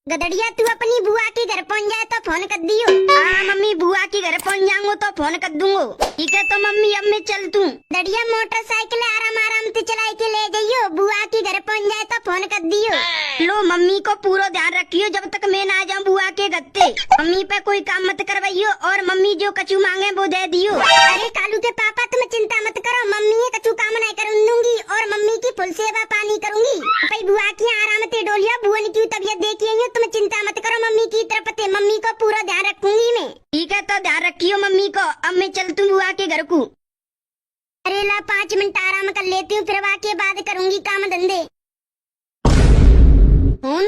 गदड़िया तू अपनी बुआ के घर पहुंच जाए तो फोन कर दियो। हाँ मम्मी बुआ के घर पहुंच जाऊंगो तो फोन कर दूंगो। ठीक है तो मम्मी अब मैं चल तू। गदड़िया मोटरसाइकिल आराम आराम से चलाई के ले जाइयो, बुआ के घर पहुंच जाए तो फोन कर दियो। लो मम्मी को पूरा ध्यान रखियो जब तक मैं ना आ जाऊँ बुआ के गत्ते। मम्मी पे कोई काम मत करवाइयो और मम्मी जो कचू मांगे वो दे दियो। अरे कालू के पापा तुम चिंता मत करो, मम्मी ये कचू काम नहीं कर दूंगी और मम्मी की फुल सेवा पानी करूंगी। भाई बुआ की आराम से डोलिया, बुआ की तबियत देखिए, तुम चिंता मत करो, मम्मी की तरफ से मम्मी को पूरा ध्यान रखूंगी मैं। ठीक है तो ध्यान रखियो मम्मी को। अब मैं चलती हूँ बुआ के घर को। अरे ला 5 मिनट आराम कर लेती हूँ, फिर बुआ के बाद करूंगी काम धंधे। फोन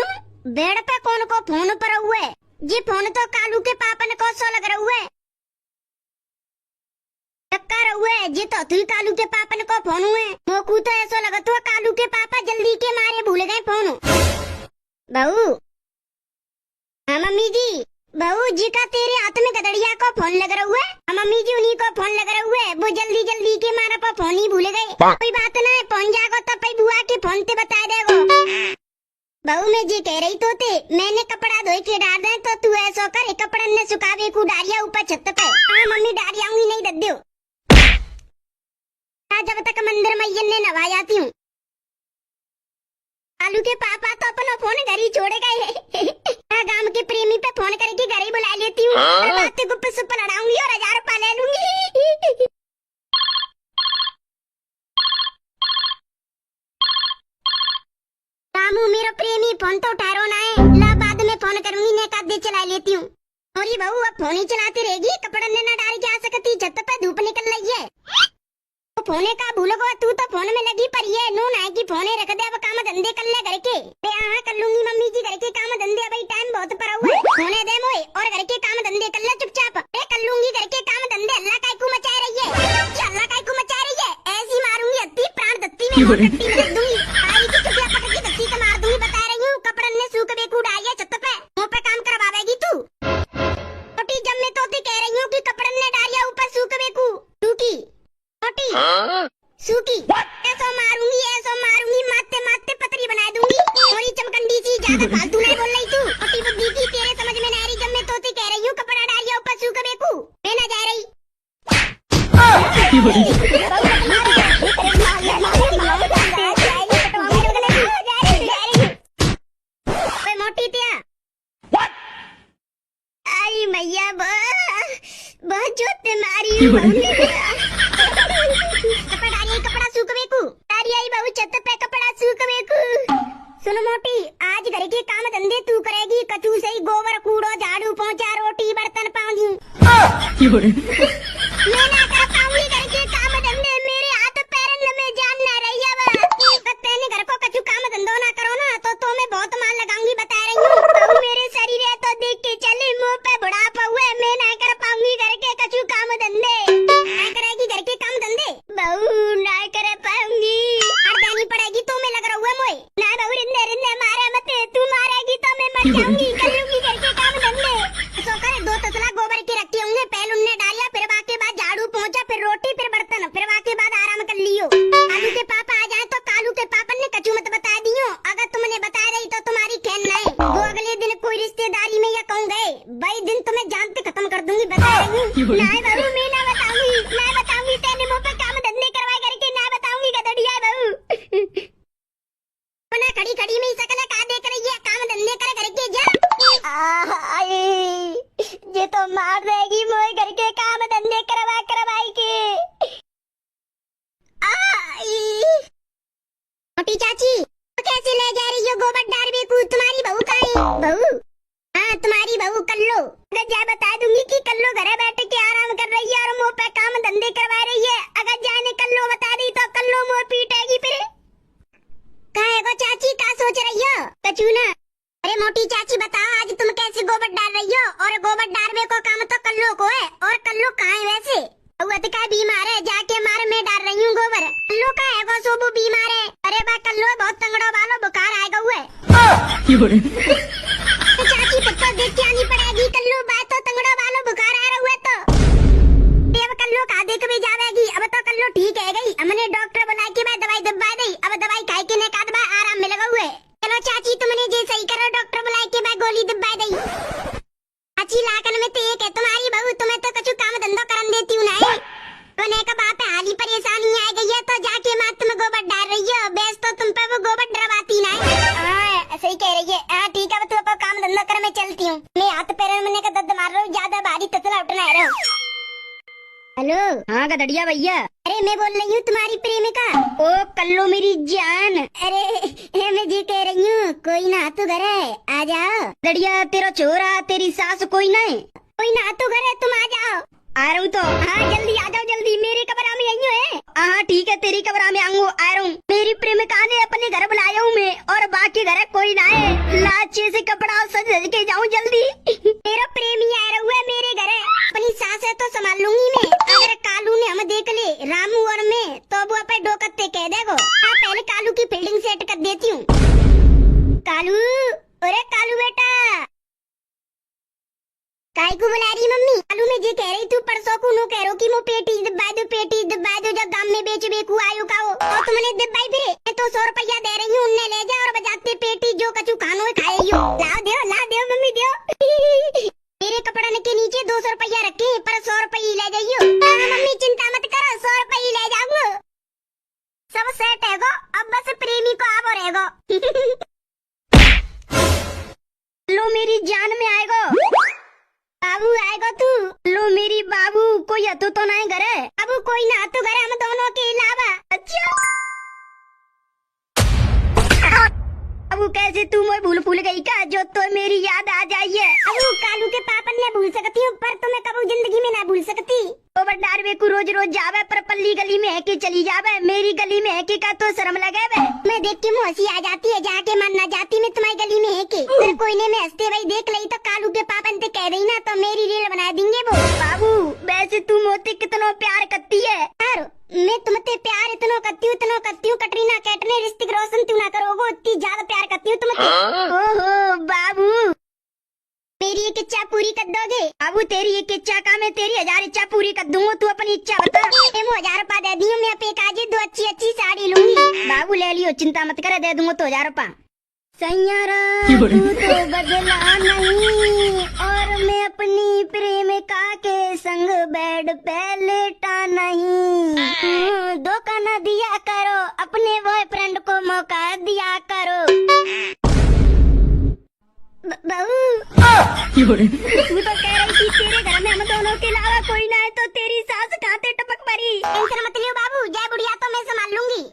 बेड पे कौन को फोन पर हुआ है? ये फोन तो कालू के पापा ने कौन सा लग रहा हुआ है? टक्कर हुआ है ये तो तू कालू के पापा ने को फोन हुआ है। मोकू तो ऐसा लगा तो कालू के पापा जल्दी के मारे भूल गए फोन। बहू हाँ मम्मी जी, बहू जी का तेरे हाथ में गदड़िया को फोन लग रहा हुआ है। हाँ मम्मी जी उन्हीं को फोन लग रहा हुआ है, वो जल्दी जल्दी के मारा पर फोन ही भूल गए। कोई बात ना है, पहुंच जाएगा तो भाई बुआ के फोन से बता देगो। बहू मैं जी कह रही तो थे मैंने कपड़ा धोई के डाल दे तो तू ऐसा कर कपड़ा ने सुखावे को डालिया ऊपर छत पे। हाँ मम्मी डाल आऊंगी नहीं दद्दो। जब तक मंदिर मैयन ने नवा जाती हूँ। कालू के पापा तो अपना फोन घर ही छोड़ गए। गांव के प्रेमी पे फोन करके घर ही बुला लेती हूँ। बातें गुप्प सुप्प लड़ाऊंगी और 1000 रुपया ले लूंगी। रामू मेरा प्रेमी फोन तो उठा रो ना है, ला बाद में फोन करूंगी, ने का दे चला लेती हूँ। और ये बहू अब फोन ही चलाती रहेगी, कपड़ा ने ना डाल के आ सकती, छत पे धूप निकल रही है। फोने का भूलोगा तू तो फोन में लगी पर ये नू ना की फोने रख दे, अब काम धंधे कर ले घर के। हाँ कर लूंगी मम्मी जी घर के काम धंधे, भाई टाइम बहुत पड़ा हुआ है। फोने दे मोए और घर के काम धंधे कर ले चुपचाप। कर लूंगी घर के काम धंधे। अल्लाह काय को मचा रही है, अल्लाह काय को मचा रही है, ऐसी मारूंगी अत्ती प्राण दत्ती में कट्टी में रख दूंगी। आई की चुपिया पकड़ के दत्ती से मार दूंगी, बता रही हूँ। कपड़न ने सूख बेकू डाली है छत पे, मुंह पे काम करवावेगी तू। छोटी जब मैं तो कह रही हूँ कि कपड़न ने डालिया ऊपर सूख बेकू टूटी छोटी सूखी। ऐसा मारूंगी मारते मारते पतरी बना दूंगी। थोड़ी चमकंडी सी, ज्यादा फालतू नहीं बोल रही तू। छोटी बुद्धि की तेरे समझ में नहीं आ रही, जब मैं तोते कह रही हूँ कपड़ा डालिया ऊपर सूख बेकू, मैं ना जा रही। मोटी त्या आई मैया बहुत जोते मारी। कपड़ा सूख बेकू आई बहू छत पे कपड़ा सूख बेकू। सुनो मोटी आज घर के काम धंधे तू करेगी, कचू से ही गोबर कूड़ो झाड़ू पोंछा रोटी बर्तन पाऊंगी। मैं ना कर पाऊंगी घर के काम धंधे, मेरे हाथ पैर में जान ना रही है। तेने घर को कचू काम धंधो ना करो ना तो मैं बहुत मार लगाऊंगी, बता रही हूँ। बहू मेरे शरीर है तो देख के चले, मुंह पे बुढ़ापा हुआ है, मैं ना कर पाऊंगी घर के कचू काम धंधे। ना करेगी घर के काम धंधे बहू, ना कर पाऊंगी। हर देनी पड़ेगी तो मैं लग रहा हुआ मोए। ना बहू रिंदे मारे मत, तू मारेगी तो मैं मर जाऊंगी। कर लूंगी घर के काम धंधे। सो करे 2 तसला गोबर के रखे होंगे, पहले उनने डालिया, फिर वाके बाद झाड़ू पोंछा, फिर रोटी, फिर बर्तन, फिर वाके बाद आराम कर लियो। कालू के पापा आ जाए तो कालू के पापा ने कचू मत बता दियो, अगर तुमने बता रही तो तुम्हारी खेल नहीं। वो अगले दिन कोई रिश्तेदारी में या कहूँ गए, भाई दिन तुम्हें जानते खत्म कर दूंगी, बता रही हूँ। ना बहू मैं ना बताऊंगी, तेने मुँह पे काम धंधे करवाए करके ना बताऊंगी गदड़िया बहू। खड़ी खड़ी में सकल का देख रही है, काम धंधे कर घर के जा। ये तो मार देगी मोए घर के काम धंधे करवाई के। मोटी चाची कैसे ले जा रही हो गोबर डाल बेकू, तुम्हारी बहू कहाँ है? बहू हाँ तुम्हारी बहू कल्लो, अगर जा बता दूंगी कि कल्लो घर बैठ के आराम कर रही है और मुँह पे काम धंधे करवा रही है। अगर जाने कल्लो बता दी तो कल्लो मुँह पीटेगी फिर। कहाँ है चाची, क्या सोच रही हो? कचूना अरे मोटी चाची बताओ आज तुम कैसे गोबर डाल रही हो? और गोबर डालने को काम तो कल्लो को है, और कल्लो कहाँ है वैसे? का बीमार है, जाके मार मैं डाल रही हूँ गोबर। कल्लो का है वो सोबू बीमार है। अरे बा कल्लो बहुत तंगड़ो वालो बुखार आएगा हुए। चाची पत्ता देख के आनी पड़ेगी, कल्लो बात तो तंगड़ो वालो बुखार आ रहा हुआ तो अब कल्लो का देख भी जावेगी। अब तो कल्लो ठीक है गई, हमने डॉक्टर बुला के मैं दवाई दबा दी, अब दवाई खाई के ने का दबा आराम मिल गया हुए। चलो चाची तुमने जे सही करो, डॉक्टर बुला के मैं गोली दबा दई। अच्छी लाकन में तो एक है तुम्हारी बहू, तुम्हें तो कछु काम धंधा करन देती हूँ नहीं। बने का बाप है, हाली परेशानी आ गई है तो जाके माँ तुम गोबर डाल रही हो, बेस तो तुम पे वो गोबर डरवाती नहीं। हाँ सही कह रही है। हाँ ठीक है, तू अपना काम धंधा कर, मैं चलती हूँ। मैं हाथ पैर में का दर्द मार रहा हूँ, ज्यादा भारी तसला उठना रहा हूँ। हेलो। हाँ गदड़िया भैया। अरे मैं बोल रही हूँ तुम्हारी प्रेमिका। ओ कल्लो मेरी जान। अरे मैं जी कह रही हूँ कोई ना तो घर है, आ जाओ। गदड़िया तेरा छोरा तेरी सास कोई नहीं? कोई ना तो घर है, तुम आ जाओ। आ रहा हूँ तो। हाँ जल्दी आ जाओ, जल्दी मेरे कमरा में आई है। हाँ ठीक है, तेरी कमरा में आऊंगा, आ रहा हूँ। मेरी प्रेमिका ने अपने घर बुलाया हूँ मैं, और बाकी घर कोई ना है। लाचे से कपड़ा सज के जाऊँ जल्दी। मेरा प्रेमी आया हुआ है मेरे घर है, अपनी सास है तो संभाल लूंगी मैं। अगर कालू ने हमें देख ले, रामू और मैं, तो वो अपने डोकते कह देगो। हाँ पहले कालू की फील्डिंग सेट कर देती हूँ। कालू, अरे कालू बेटा। काय को बुला रही मम्मी? कालू में जी कह रही तू परसों को नो कह रहो कि मो पेटी दबा दो जब गांव में बेच बेकू आयु का हो, और तुमने दबाई फिरे। मैं तो 100 रुपया दे रही हूँ, उन्हें ले जा और बजाते पेटी जो कछु खानो खाएगी। ला दे मम्मी दो। मेरे कपड़े के नीचे 200 रुपया रखे, पर 100 रुपये ले जाइयो। मम्मी चिंता मत करो, 100 रुपये ले जाऊंगा, सब सेट है गो। अब बस प्रेमी को आप रहेगो। लो मेरी जान में आएगो। बाबू आएगा तू? लो मेरी बाबू, कोई हतु तो नहीं घर है? बाबू कोई ना हतु घर है, हम दोनों के अलावा। अच्छा बाबू कैसे तू मोए भूल गई का, जो तो मेरी याद आ जाइए। अबू कालू के पापन ने भूल सकती हूँ, पर तुम्हें कबू जिंदगी में ना भूल सकती। गोबरदार बेकू रोज रोज जावे, पर पल्ली गली में है कि चली जावे, मेरी गली में है कि का तो शर्म लगे वे। मैं देख के मुँह हंसी आ जाती है, जाके मन ना जाती मैं तुम्हारी गली में है कि। अगर कोई ने मैं हंसते भाई देख ली तो कालू के पापन से कह रही ना, तो मेरी रील बना देंगे वो। बाबू वैसे तू मोती कितना प्यार करती है। मैं तुमसे प्यार इतना करती हूँ, कटरीना कैट ने ऋतिक रोशन तू ना करोगो, इतनी ज्यादा प्यार करती हूँ तुमसे। ओहो बाबू, मेरी एक इच्छा पूरी कर दोगे? बाबू तेरी एक इच्छा का मैं तेरी 1000 इच्छा पूरी कर दूंगा, तू अपनी इच्छा बता। मैं 1000 रुपया दे दी हूँ, मैं पे काजी 2 अच्छी साड़ी लूंगी। बाबू ले लियो, चिंता मत करे, दे दूंगा तो 1000 रुपया। सैयारा तू तो बदला नहीं, और मैं अपनी प्रेमिका के संग बेड पे लेटा नहीं। धोखा न दिया करो, अपने बॉयफ्रेंड को मौका दिया करो। बहू तू तो कह रही थी तेरे घर में हम दोनों के अलावा कोई ना है, तो तेरी सास खाते टपक मरी। टेंशन मत लियो बाबू, जय बुढ़िया तो मैं संभाल लूंगी।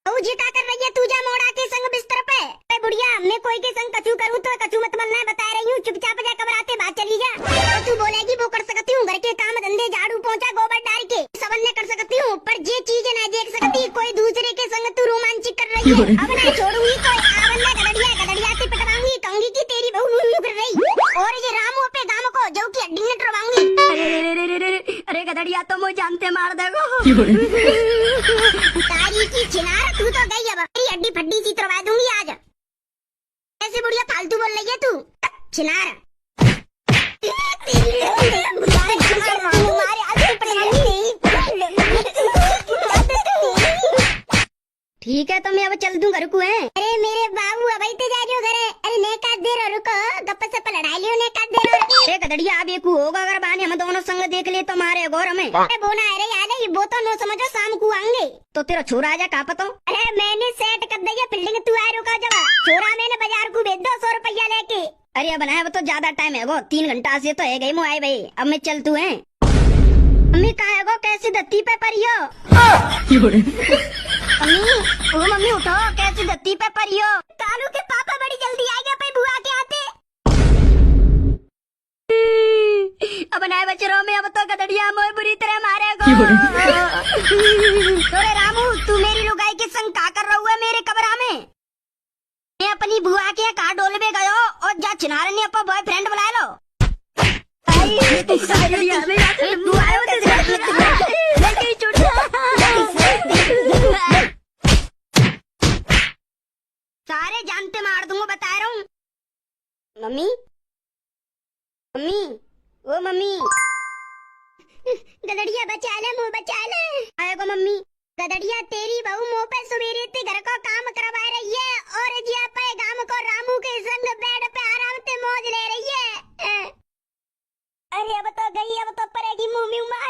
बहू जी क्या कर रही है? तू जा मोड़ा के संग बिस्तर पे। अरे बुढ़िया मैं कोई के संग कछु करूँ तो कछु मत बनना है, बता रही हूँ। चुपचाप जा घबराते बात चली जा। तो तू बोलेगी वो कर सकती हूँ, घर के काम धंधे झाड़ू पोंछा गोबर डाल के सब अन्य कर सकती हूँ, पर ये चीज ना देख सकती कोई दूसरे के संग तू रोमांचिक कर रही है। अब नहीं छोड़ूंगी कोई, आवन्ना गड़ड़िया से पिटवाऊंगी, कहूंगी की तेरी बहू मुँह कर रही, और ये रामू पे गाँव को जो की हड्डी न टरवाऊंगी। अरे गदड़िया तो मुझे जानते मार देगो। तारी की चिनार, तू तो गई, अब तेरी हड्डी फड्डी सी तरवा दूंगी आज। ऐसे बुढ़िया फालतू बोल रही है तू, चिनार। ठीक है तो मैं अब चल दूं घर को है। अरे मेरे बाबू अब ते जा रही हो घरे? अरे ने का देर और रुको, गप्पा सप्पा लड़ाई लियो, ने का देर और। एक गदड़िया अब एक होगा, अगर बानी हम दोनों संग देख ले तो मारे गौर में। अरे बोना है रे याद है, वो तो नो समझो शाम को आएंगे। तो तेरा छोरा आजा कहाँ पता? अरे मैंने सेट कर दिया फील्डिंग, तू आए रुका जवा। छोरा मैंने बाजार को भेज दो 100 रुपया लेके। अरे अब बनाया तो ज्यादा टाइम है वो, 3 घंटा से तो है गई मुँह आई भाई। अब मैं चल तू है मम्मी कहा है कैसे धरती पे परियो? मम्मी उठो, कैसे धरती पे परियो? कालू के पापा बड़ी जल्दी आएगा पे बुआ के आते। अब नए बच्चों में अब तो गदड़िया मोए बुरी तरह मारेगा। अरे रामू तू मेरी लुगाई के संग का कर रहा हुआ मेरे कमरा में? मैं अपनी बुआ के कहा डोल में गयो, और जा चिनारे ने अपना बॉयफ्रेंड बुला लो। सारे जानते मार दूंगा, बता रहा हूँ। मम्मी मम्मी ओ मम्मी, गदड़िया बचा ले, मुँह बचा ले। आएगा मम्मी। गदड़िया तेरी बहू मुँह पे सवेरे ते घर का काम करवा रही है, और जिया पे गांव को रामू के संग बेड पे म्यू म्यू माँ